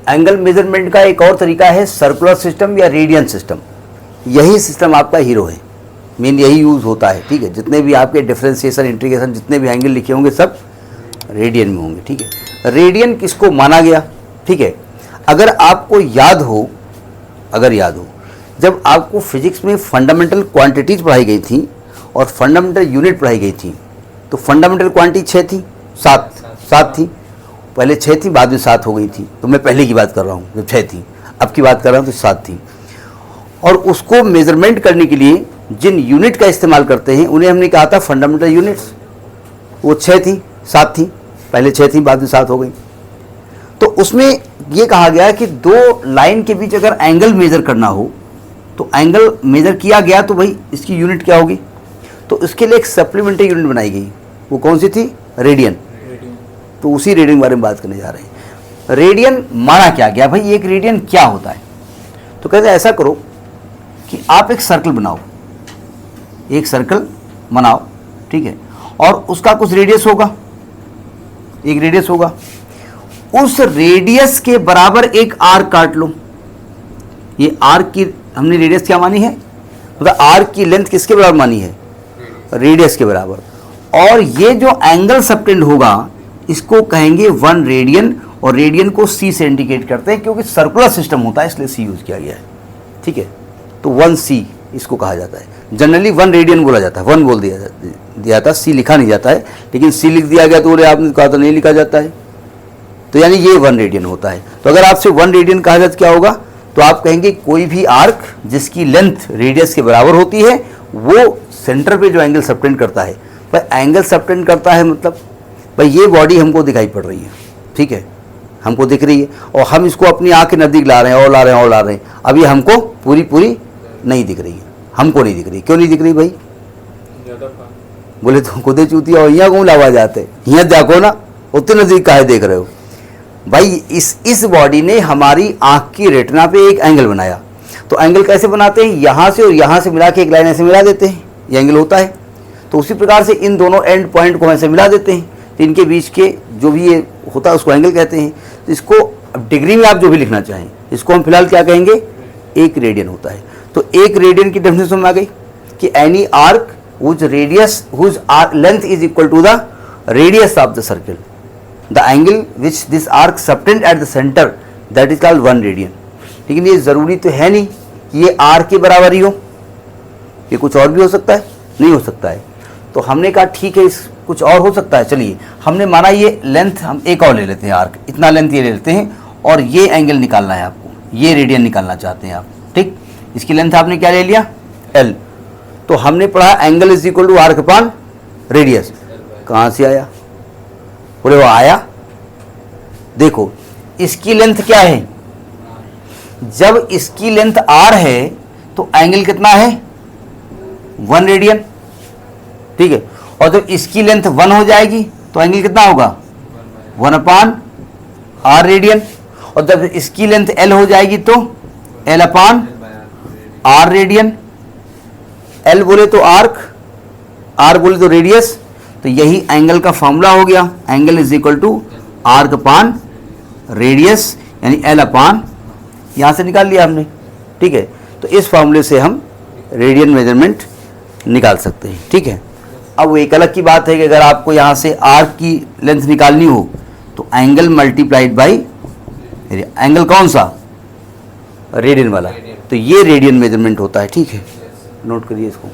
Angle measurement का एक और तरीका है सर्कुलर सिस्टम या रेडियन सिस्टम। यही सिस्टम आपका हीरो है, मेन यही यूज़ होता है, ठीक है। जितने भी आपके डिफरेंशिएशन, इंटीग्रेशन, जितने भी एंगल लिखे होंगे सब रेडियन में होंगे, ठीक है। रेडियन किसको माना गया, ठीक है। अगर आपको याद हो, जब आपको फिजिक्स में फंडामेंटल क्वांटिटीज पढ़ाई गई थी और फंडामेंटल यूनिट पढ़ाई गई थी, तो फंडामेंटल क्वांटिटी 6 थी, 7 थी, पहले 6 थी, बाद में 7 हो गई थी। तो मैं पहले की बात कर रहा हूँ जब 6 थी, अब की बात कर रहा हूँ तो 7 थी। और उसको मेजरमेंट करने के लिए जिन यूनिट का इस्तेमाल करते हैं उन्हें हमने कहा था फंडामेंटल यूनिट्स। वो 6 थी, 7 थी, पहले 6 थी, बाद में 7 हो गई। तो उसमें ये कहा गया कि दो लाइन के बीच अगर एंगल मेजर करना हो तो एंगल मेजर किया गया तो भाई इसकी यूनिट क्या होगी, तो इसके लिए एक सप्लीमेंट्री यूनिट बनाई गई। वो कौन सी थी, रेडियन। तो उसी रेडियन के बारे में बात करने जा रहे हैं। रेडियन माना क्या गया, भाई एक रेडियन क्या होता है। तो कहते हैं ऐसा करो कि आप एक सर्कल बनाओ, एक सर्कल बनाओ, ठीक है, और उसका कुछ रेडियस होगा, एक रेडियस होगा, उस रेडियस के बराबर एक आर्क काट लो। ये आर्क की हमने रेडियस क्या मानी है, मतलब आर्क की लेंथ किसके बराबर मानी है, रेडियस के बराबर। और ये जो एंगल सबटेंड होगा इसको कहेंगे 1 रेडियन, और रेडियन को सी से इंडिकेट करते हैं क्योंकि सर्कुलर सिस्टम होता है इसलिए सी यूज किया गया है, ठीक है। तो 1 सी इसको कहा जाता है। जनरली 1 रेडियन बोला जाता है, 1 बोल दिया जाता, सी लिखा नहीं जाता है, लेकिन सी लिख दिया गया तो बोले आपने कहा तो नहीं लिखा जाता है, तो यानी ये 1 रेडियन होता है। तो अगर आपसे 1 रेडियन कहा जाता क्या होगा, तो आप कहेंगे कोई भी आर्क जिसकी लेंथ रेडियस के बराबर होती है वो सेंटर पे जो एंगल सबटेंड करता है। पर एंगल सबटेंड करता है मतलब भाई ये बॉडी हमको दिखाई पड़ रही है, ठीक है, हमको दिख रही है, और हम इसको अपनी आँख के नज़दीक ला रहे हैं और ला रहे हैं और ला रहे हैं, अभी हमको पूरी नहीं दिख रही है, हमको नहीं दिख रही। क्यों नहीं दिख रही भाई, बोले तो खुदे चूतिया हो, यहाँ कौन लावा जाते, यहाँ देखो ना, उतने नज़दीक काहे देख रहे हो भाई। इस बॉडी ने हमारी आँख की रेटिना पे एक एंगल बनाया। तो एंगल कैसे बनाते हैं, यहाँ से और यहाँ से मिला के एक लाइन ऐसे मिला देते हैं, ये एंगल होता है। तो उसी प्रकार से इन दोनों एंड पॉइंट को ऐसे मिला देते हैं, तो इनके बीच के जो भी ये होता है उसको एंगल कहते हैं। तो इसको डिग्री में आप जो भी लिखना चाहें, इसको हम फिलहाल क्या कहेंगे, 1 रेडियन होता है। तो 1 रेडियन की डेफिनेशन में आ गई कि any arc whose radius whose length is equal to the radius of the circle, the angle which this arc subtend at the centre that is called 1 radian. लेकिन ये ज़रूरी तो है नहीं कि ये आर के बराबर ही हो, ये कुछ और भी हो सकता है, नहीं हो सकता है। तो हमने कहा ठीक है, इस कुछ और हो सकता है। चलिए हमने माना ये लेंथ हम एक और ले लेते हैं, आर्क इतना लेंथ ये ले लेते हैं, और ये एंगल निकालना है आपको, ये रेडियन निकालना चाहते हैं आप, ठीक। इसकी लेंथ आपने क्या ले लिया, एल। तो हमने पढ़ा angle is equal to arc upon radius. कहाँ से आया, बोले वो आया, देखो इसकी लेंथ क्या है, जब इसकी लेंथ आर है तो एंगल कितना है, 1 रेडियन, ठीक है। और जब इसकी लेंथ 1 हो जाएगी तो एंगल कितना होगा, 1 अपॉन आर रेडियन। और जब इसकी लेंथ एल हो जाएगी तो L upon R radian. L बोले तो आर्क, आर बोले तो रेडियस। तो यही एंगल का फॉर्मूला हो गया, angle is equal to arc upon radius, यानी एल अपॉन, यहाँ से निकाल लिया हमने, ठीक है। तो इस फॉर्मूले से हम रेडियन मेजरमेंट निकाल सकते हैं, ठीक है। अब एक अलग की बात है कि अगर आपको यहाँ से आर्क की लेंथ निकालनी हो तो एंगल मल्टीप्लाइड बाई एंगल, कौन सा, रेडियन वाला, तो ये रेडियन मेजरमेंट होता है, ठीक है। नोट करिए इसको।